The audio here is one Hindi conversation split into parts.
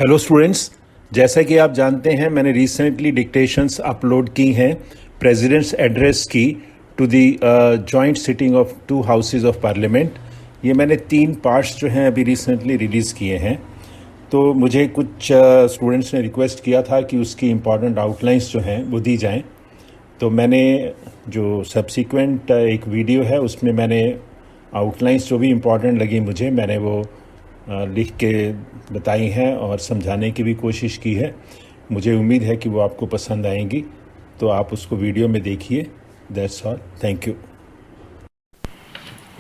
हेलो स्टूडेंट्स, जैसा कि आप जानते हैं मैंने रिसेंटली डिक्टेशंस अपलोड की हैं प्रेसिडेंट्स एड्रेस की to the joint sitting of two houses of Parliament. ये मैंने 3 पार्ट्स जो हैं अभी रिसेंटली रिलीज़ किए हैं। तो मुझे कुछ स्टूडेंट्स ने रिक्वेस्ट किया था कि उसकी इम्पॉर्टेंट आउटलाइंस जो हैं वो दी जाएं। तो मैंने जो सब्सिक्वेंट एक वीडियो है उसमें मैंने आउटलाइंस जो भी इम्पॉर्टेंट लगी मुझे मैंने वो लिख के बताई हैं और समझाने की भी कोशिश की है। मुझे उम्मीद है कि वो आपको पसंद आएंगी, तो आप उसको वीडियो में देखिए। That's all, thank you.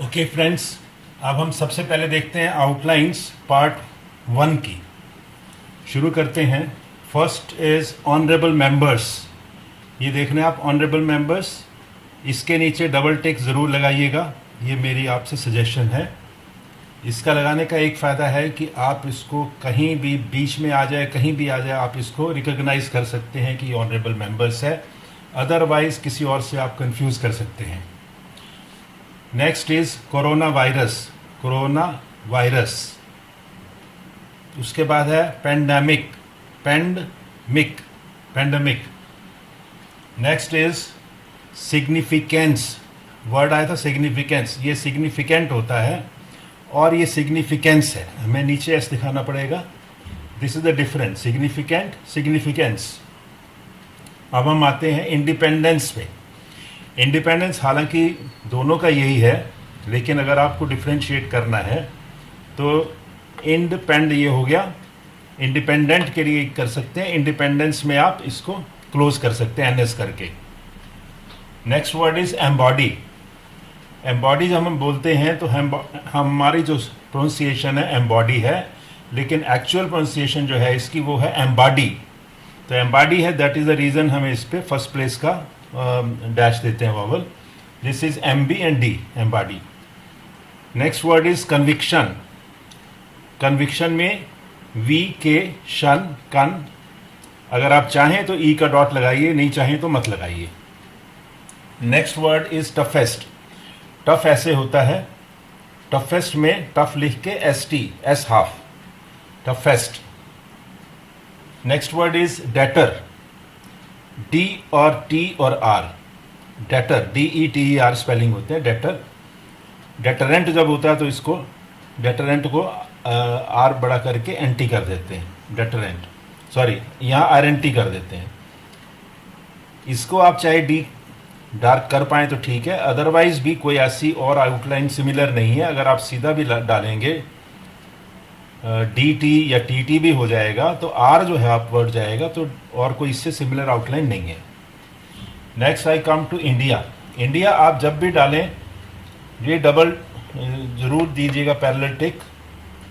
Okay friends, अब हम सबसे पहले देखते हैं आउटलाइंस पार्ट 1 की। शुरू करते हैं। First is honourable members. ये देखने आप ऑनरेबल मेंबर्स, इसके नीचे डबल टिक ज़रूर लगाइएगा, ये मेरी आपसे सजेशन है। इसका लगाने का एक फ़ायदा है कि आप इसको कहीं भी बीच में आ जाए, कहीं भी आ जाए, आप इसको रिकॉग्नाइज कर सकते हैं कि ऑनरेबल मेंबर्स है। अदरवाइज किसी और से आप कंफ्यूज कर सकते हैं। Next is corona virus. Corona virus. उसके बाद है pandemic. Pandemic. Pandemic. Next is significance. Word आया था सिग्निफिकेंस, ये सिग्निफिकेंट होता है और ये सिग्निफिकेंस है। हमें नीचे एस दिखाना पड़ेगा। This is the difference, significant, significance. अब हम आते हैं इंडिपेंडेंस पे। इंडिपेंडेंस हालांकि दोनों का यही है, लेकिन अगर आपको डिफ्रेंशिएट करना है तो इंडिपेंड ये हो गया, इंडिपेंडेंट के लिए कर सकते हैं, इंडिपेंडेंस में आप इसको क्लोज कर सकते हैं एनएस करके। Next word is embody. Embody जब हम बोलते हैं तो हमारी जो प्रोनाउंसिएशन है एम्बॉडी है, लेकिन एक्चुअल प्रोनाउंसिएशन जो है इसकी वो है एम्बाडी। तो एम्बाडी है, दैट इज़ द रीज़न हमें इस पे फर्स्ट प्लेस का डैश देते हैं vowel. This is MB and D, embody. Next word is conviction. Conviction में वी के शन कन, अगर आप चाहें तो ई का डॉट लगाइए, नहीं चाहें तो मत लगाइए। Next word is toughest. Tough ऐसे होता है, टफेस्ट में टफ लिख के S T, S half, toughest. Next word is deter. D और टी और R, deter, D E T E R spelling होते हैं डेटर। डेटरेंट जब होता है तो इसको डेटरेंट को आर बड़ा करके एन टी कर देते हैं, डेटरेंट, सॉरी यहाँ आर एन टी कर देते हैं। इसको आप चाहे डी डार्क कर पाएँ तो ठीक है, अदरवाइज भी कोई ऐसी और आउटलाइन सिमिलर नहीं है। अगर आप सीधा भी डालेंगे डी टी या टी टी भी हो जाएगा, तो आर जो है आप वर्ड जाएगा, तो और कोई इससे सिमिलर आउटलाइन नहीं है। Next I come to India. India आप जब भी डालें ये डबल ज़रूर दीजिएगा, पैरेलल टिक,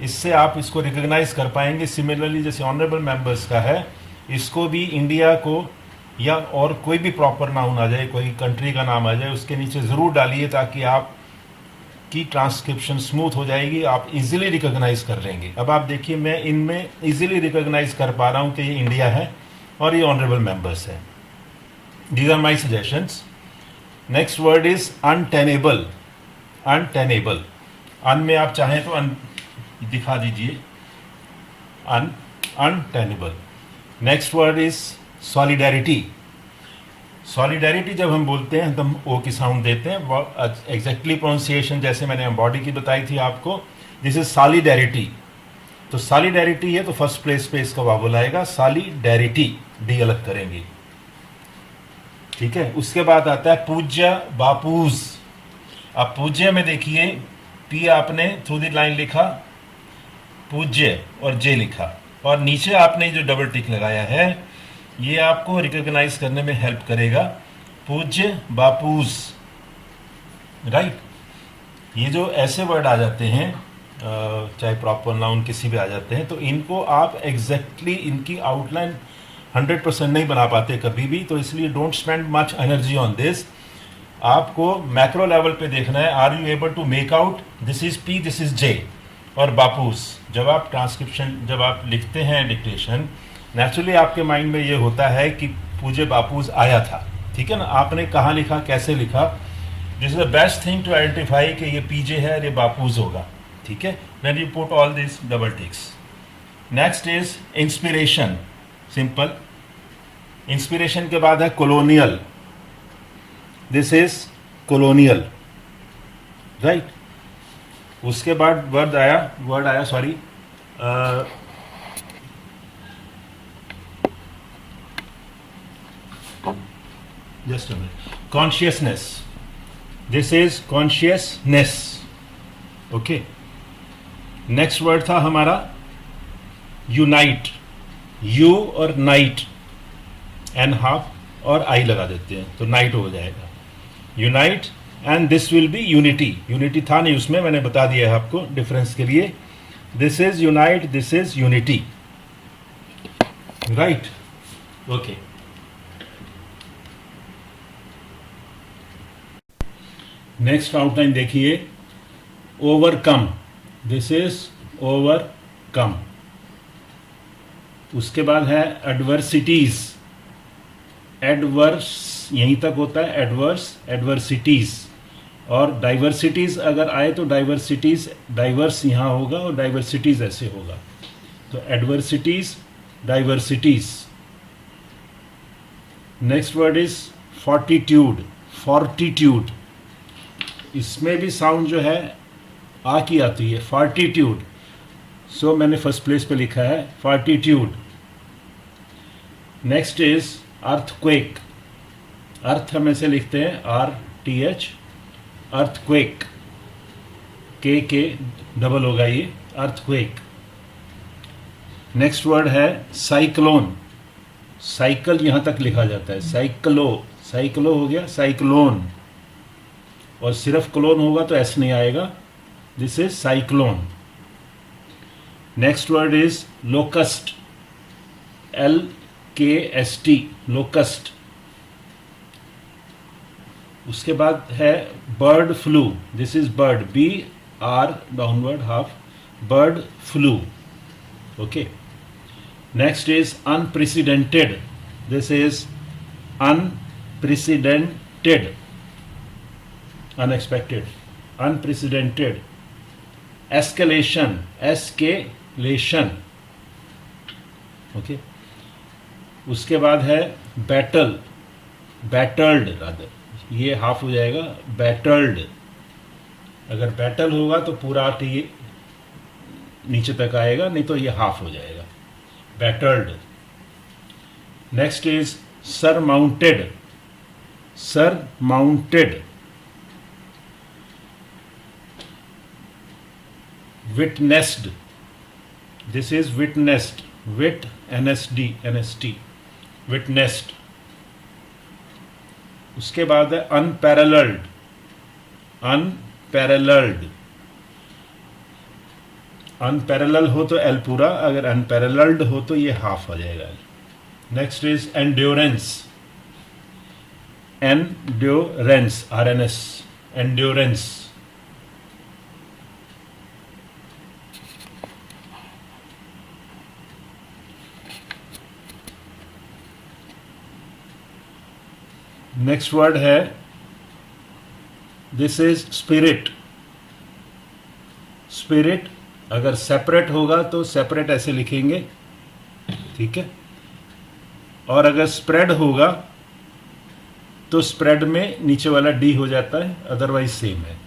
इससे आप इसको रिकॉग्नाइज कर पाएंगे। सिमिलरली जैसे ऑनरेबल मेंबर्स का है, इसको भी इंडिया को या और कोई भी प्रॉपर नाउन आ जाए, कोई कंट्री का नाम आ जाए, उसके नीचे ज़रूर डालिए ताकि आप की ट्रांसक्रिप्शन स्मूथ हो जाएगी, आप इजीली रिकॉग्नाइज कर लेंगे। अब आप देखिए मैं इनमें इजीली रिकॉग्नाइज कर पा रहा हूँ कि ये इंडिया है और ये ऑनरेबल मेंबर्स है। These are my suggestions. Next word is untenable. Untenable, un में आप चाहें तो अन दिखा दीजिए, untenable. Next word is solidarity. Solidarity जब हम बोलते हैं तो हम ओ की साउंड देते हैं, एग्जैक्टली प्रोनाउंसिएशन जैसे मैंने एम्बॉडी की बताई थी आपको, दिस इज सॉलिडेरिटी। तो सॉलिडेरिटी है तो फर्स्ट प्लेस पे इसका वावल आएगा, सॉलिडेरिटी, डी अलग करेंगे, ठीक है। उसके बाद आता है पूज्य बापूज। अब पूज्य में देखिए पी आपने थ्रू द लाइन लिखा, पूज्य और जे लिखा, और नीचे आपने जो डबल टिक लगाया है ये आपको रिकॉग्नाइज करने में हेल्प करेगा, पूज्य बापूज, राइट। ये जो ऐसे वर्ड आ जाते हैं, चाहे प्रॉपर नाउन किसी भी आ जाते हैं, तो इनको आप एग्जैक्टली इनकी आउटलाइन 100% नहीं बना पाते कभी भी, तो इसलिए don't spend much energy on this. आपको मैक्रो लेवल पे देखना है, are you able to make out this is P, this is J और बापूज। जब आप ट्रांसक्रिप्शन, जब आप लिखते हैं डिक्टेशन, नेचुरली आपके माइंड में ये होता है कि पूज्य बापूज आया था, ठीक है ना। आपने कहाँ लिखा, कैसे लिखा, this is the best thing to identify कि ये पीजे है और ये बापूज होगा, ठीक है। When you put all this double ticks. Next is inspiration, simple. Inspiration के बाद है colonial, this is colonial, right. उसके बाद वर्ड आया sorry, just a minute, consciousness, this is consciousness, okay. Next word था हमारा यूनाइट, यू और नाइट, एन हाफ और आई लगा देते हैं तो नाइट हो जाएगा, unite. And this will be unity, unity था नहीं उसमें, मैंने बता दिया है आपको डिफरेंस के लिए। This is unite, this is unity, right, okay. Next outline देखिए, ओवरकम, दिस इज ओवरकम। उसके बाद है एडवर्सिटीज, एडवर्स यहीं तक होता है, एडवर्स, एडवर्सिटीज। और डाइवर्सिटीज अगर आए तो डाइवर्सिटीज, डाइवर्स यहाँ होगा और डाइवर्सिटीज ऐसे होगा, तो adversities, diversities. Next word is fortitude, fortitude, इसमें भी साउंड जो है आ की आती है, फोर्टिट्यूड, सो मैंने फर्स्ट प्लेस पे लिखा है फोर्टिट्यूड। नेक्स्ट इज अर्थक्वेक, अर्थ हम ऐसे लिखते हैं RTH, अर्थक्वेक, के डबल होगा ये, अर्थक्वेक। नेक्स्ट वर्ड है साइक्लोन, साइकिल यहां तक लिखा जाता है, साइक्लो, साइक्लो हो गया साइक्लोन, और सिर्फ क्लोन होगा तो ऐसे नहीं आएगा, this is cyclone. Next word is locust, LKST, locust. उसके बाद है bird flu, this is bird, BR downward half, bird flu, okay. Next is unprecedented, this is unprecedented, unexpected, unprecedented. Escalation, escalation, okay. उसके बाद है बैटल, बैटल्ड रादर, ये हाफ हो जाएगा, बैटल्ड। अगर बैटल होगा तो पूरा टी नीचे तक आएगा, नहीं तो ये हाफ हो जाएगा, battled. Next is surmounted, surmounted. Witnessed, this is witnessed, wit NST, witnessed. उसके बाद है अनपैरेलल्ड, अनपैरेलल्ड, अनपैरेलल हो तो एल पूरा, अगर अनपैरेलल्ड हो तो ये हाफ हो जाएगा। Next is endurance, endurance, RNS, endurance. Next word है, दिस इज स्पिरिट, स्पिरिट अगर सेपरेट होगा तो सेपरेट ऐसे लिखेंगे, ठीक है, और अगर स्प्रेड होगा तो स्प्रेड में नीचे वाला D हो जाता है, अदरवाइज सेम है।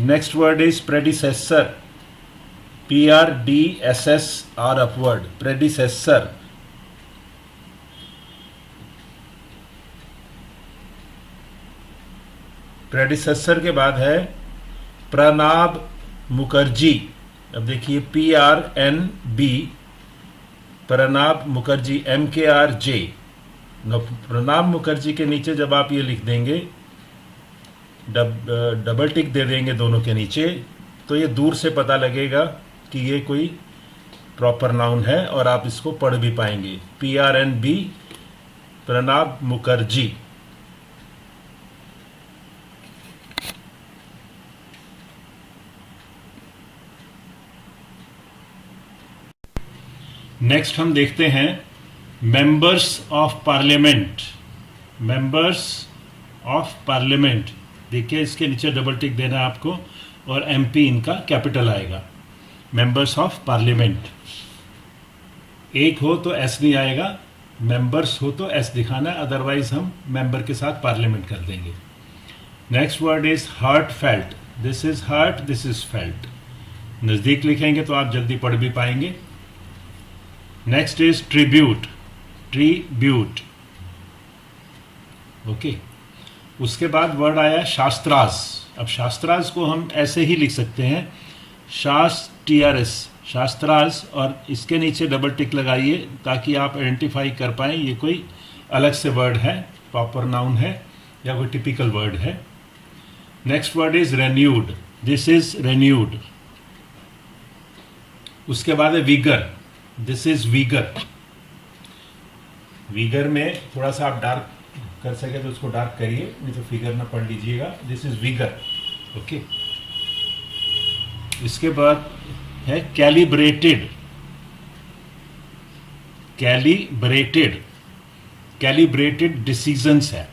Next word is predecessor, PRDSSR upward, predecessor. Predecessor के बाद है प्रणब मुखर्जी, अब देखिए PRNB, प्रणब मुखर्जी, MKRJ। प्रणब मुखर्जी के नीचे जब आप ये लिख देंगे, डबल टिक दे देंगे दोनों के नीचे, तो ये दूर से पता लगेगा कि ये कोई प्रॉपर नाउन है और आप इसको पढ़ भी पाएंगे, PRNB, प्रणब मुखर्जी। नेक्स्ट हम देखते हैं members of parliament, members of parliament. देखिए इसके नीचे डबल टिक देना है आपको, और MP इनका कैपिटल आएगा। Members of parliament. एक हो तो एस नहीं आएगा, मेंबर्स हो तो एस दिखाना है, अदरवाइज हम मेंबर के साथ पार्लियामेंट कर देंगे। Next word is heart felt. This is heart, this is felt. नज़दीक लिखेंगे तो आप जल्दी पढ़ भी पाएंगे। Next is tribute. Tribute, okay. उसके बाद वर्ड आया शास्त्रास। अब शास्त्रास को हम ऐसे ही लिख सकते हैं, TRS, शास्त्रास, और इसके नीचे डबल टिक लगाइए ताकि आप आइडेंटिफाई कर पाएँ ये कोई अलग से वर्ड है, प्रॉपर नाउन है या कोई टिपिकल वर्ड है। Next word is renewed. This is renewed. उसके बाद है vigour. This is vigour. Vigour में थोड़ा सा आप डार्क कर सके तो उसको डार्क करिए, नहीं तो फिगर ना पढ़ लीजिएगा। This is Uyghur, okay. इसके बाद है कैलिब्रेटेड। कैलिब्रेटेड, कैलिब्रेटेड डिसीजंस है।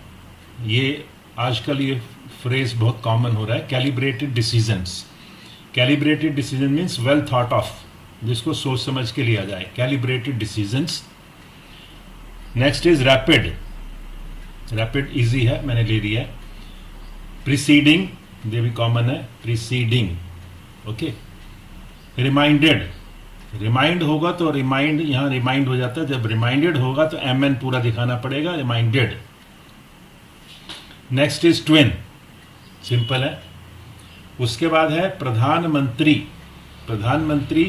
ये आजकल ये फ्रेज बहुत कॉमन हो रहा है, calibrated decisions. Calibrated decision means well thought of, जिसको सोच समझ के लिया जाए, calibrated decisions. Next is rapid. Rapid easy है, मैंने ले लिया है। प्रीसीडिंग, ये भी कॉमन है, प्रीसीडिंग, ओके। रिमाइंडेड। रिमाइंड होगा तो रिमाइंड, यहां रिमाइंड हो जाता है, जब रिमाइंडेड होगा तो MN पूरा दिखाना पड़ेगा, reminded. Next is twin, simple है। उसके बाद है प्रधानमंत्री। प्रधानमंत्री,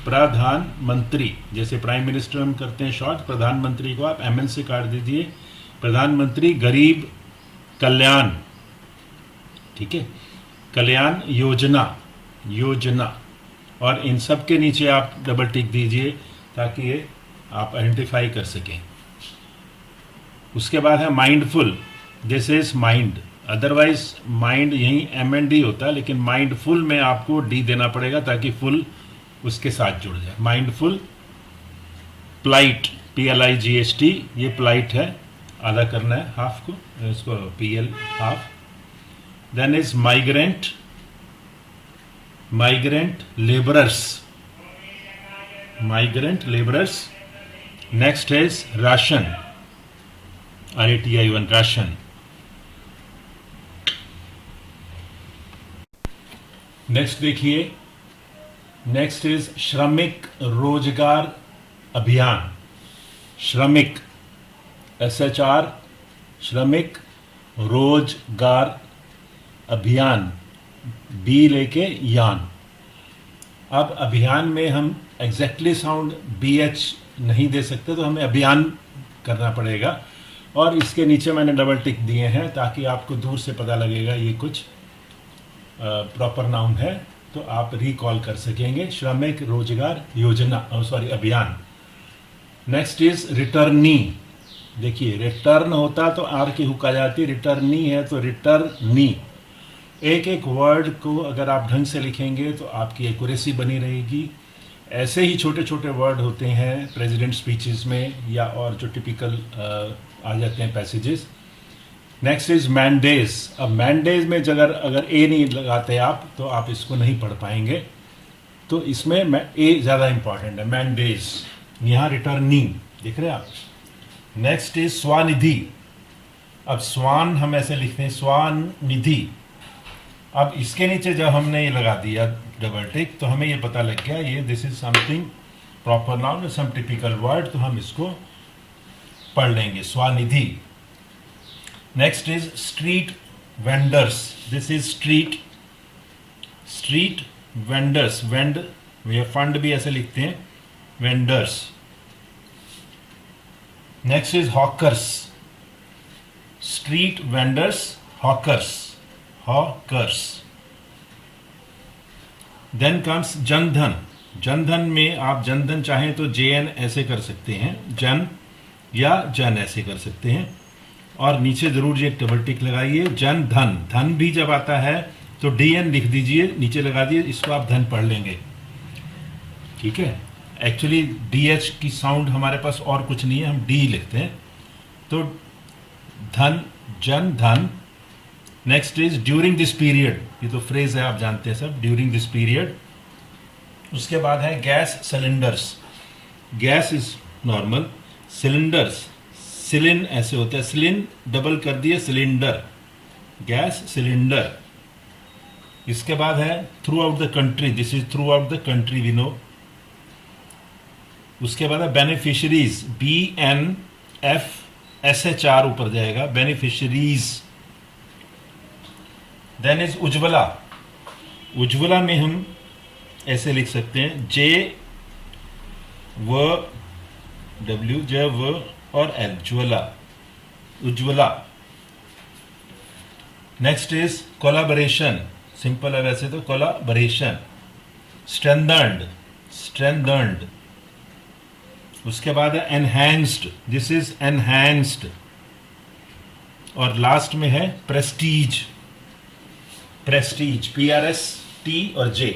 प्रधानमंत्री, जैसे प्राइम मिनिस्टर हम करते हैं शॉर्ट, प्रधानमंत्री को आप MN से काट दीजिए। प्रधानमंत्री गरीब कल्याण, ठीक है, कल्याण योजना, योजना, और इन सब के नीचे आप डबल टिक दीजिए ताकि ये आप आइडेंटिफाई कर सकें। उसके बाद है mindful. This is mind, otherwise mind यहीं MND होता है, लेकिन माइंडफुल में आपको D देना पड़ेगा ताकि फुल उसके साथ जुड़ जाए। माइंडफुल। प्लाइट, PLIGHT, ये प्लाइट है, आधा करना है हाफ को, इसको PL half. Then is migrant. Migrant labourers, migrant labourers. Next is ration, RATION, ration. Next देखिए, नेक्स्ट इज श्रमिक रोजगार अभियान। श्रमिक, SHR, श्रमिक रोजगार अभियान, B लेके यान। अब अभियान में हम एग्जैक्टली साउंड BH नहीं दे सकते, तो हमें अभियान करना पड़ेगा, और इसके नीचे मैंने डबल टिक दिए हैं ताकि आपको दूर से पता लगेगा ये कुछ प्रॉपर नाउन है, तो आप रिकॉल कर सकेंगे। श्रमिक रोजगार योजना, अभियान। Next is returnee. देखिए, रिटर्न होता तो R की हुक आ जाती, रिटर्नी है तो रिटर्नी। एक एक वर्ड को अगर आप ढंग से लिखेंगे तो आपकी एक्यूरेसी बनी रहेगी। ऐसे ही छोटे छोटे वर्ड होते हैं प्रेसिडेंट स्पीचेस में, या और जो टिपिकल आ जाते हैं पैसेजेस। Next is मैंडेज। अब मैंडेज में अगर A नहीं लगाते आप तो आप इसको नहीं पढ़ पाएंगे, तो इसमें A ज़्यादा इंपॉर्टेंट है, मैंडेज। यहाँ रिटर्नी दिख रहे हैं आप। Next is Svanidhi. अब स्वान हम ऐसे लिखते हैं, स्वानिधि। अब इसके नीचे जब हमने ये लगा दिया डबल टिक, तो हमें ये पता लग गया ये this is something proper noun, some typical word, तो हम इसको पढ़ लेंगे, Svanidhi. Next is street vendors. This is street, street vendors, vend, ये फंड भी ऐसे लिखते हैं, vendors. Next is hawkers. Street vendors, hawkers, hawkers. Then comes Jan Dhan. Jan Dhan में आप जनधन चाहें तो JN ऐसे कर सकते हैं, जन, या जन ऐसे कर सकते हैं, और नीचे जरूर ये डबल टिक लगाइए, जन धन। धन भी जब आता है तो DN लिख दीजिए, नीचे लगा दिए, इसको आप धन पढ़ लेंगे, ठीक है। एक्चुअली DH की साउंड हमारे पास और कुछ नहीं है, हम D लिखते हैं, तो धन, Jan Dhan. Next is during this period. ये तो फ्रेज है, आप जानते हैं सब, ड्यूरिंग दिस पीरियड। उसके बाद है gas cylinders. Gas is normal, cylinders सिलिन ऐसे होता है, सिलिन डबल कर दिए सिलेंडर, गैस सिलेंडर। इसके बाद है throughout the country, this is throughout the country we know. उसके बाद है बेनिफिशरीज, BNFSHR ऊपर जाएगा, beneficiaries. Then is Ujjwala. Ujjwala में हम ऐसे लिख सकते हैं JW और L, ज्वला, Ujjwala. Next is collaboration, simple है वैसे तो, कोलाबरेशन। Strengthened, strengthened. उसके बाद है एनहैंस्ड, दिस इज एनहैंस्ड। और लास्ट में है प्रेस्टीज, प्रेस्टीज, PRST और J।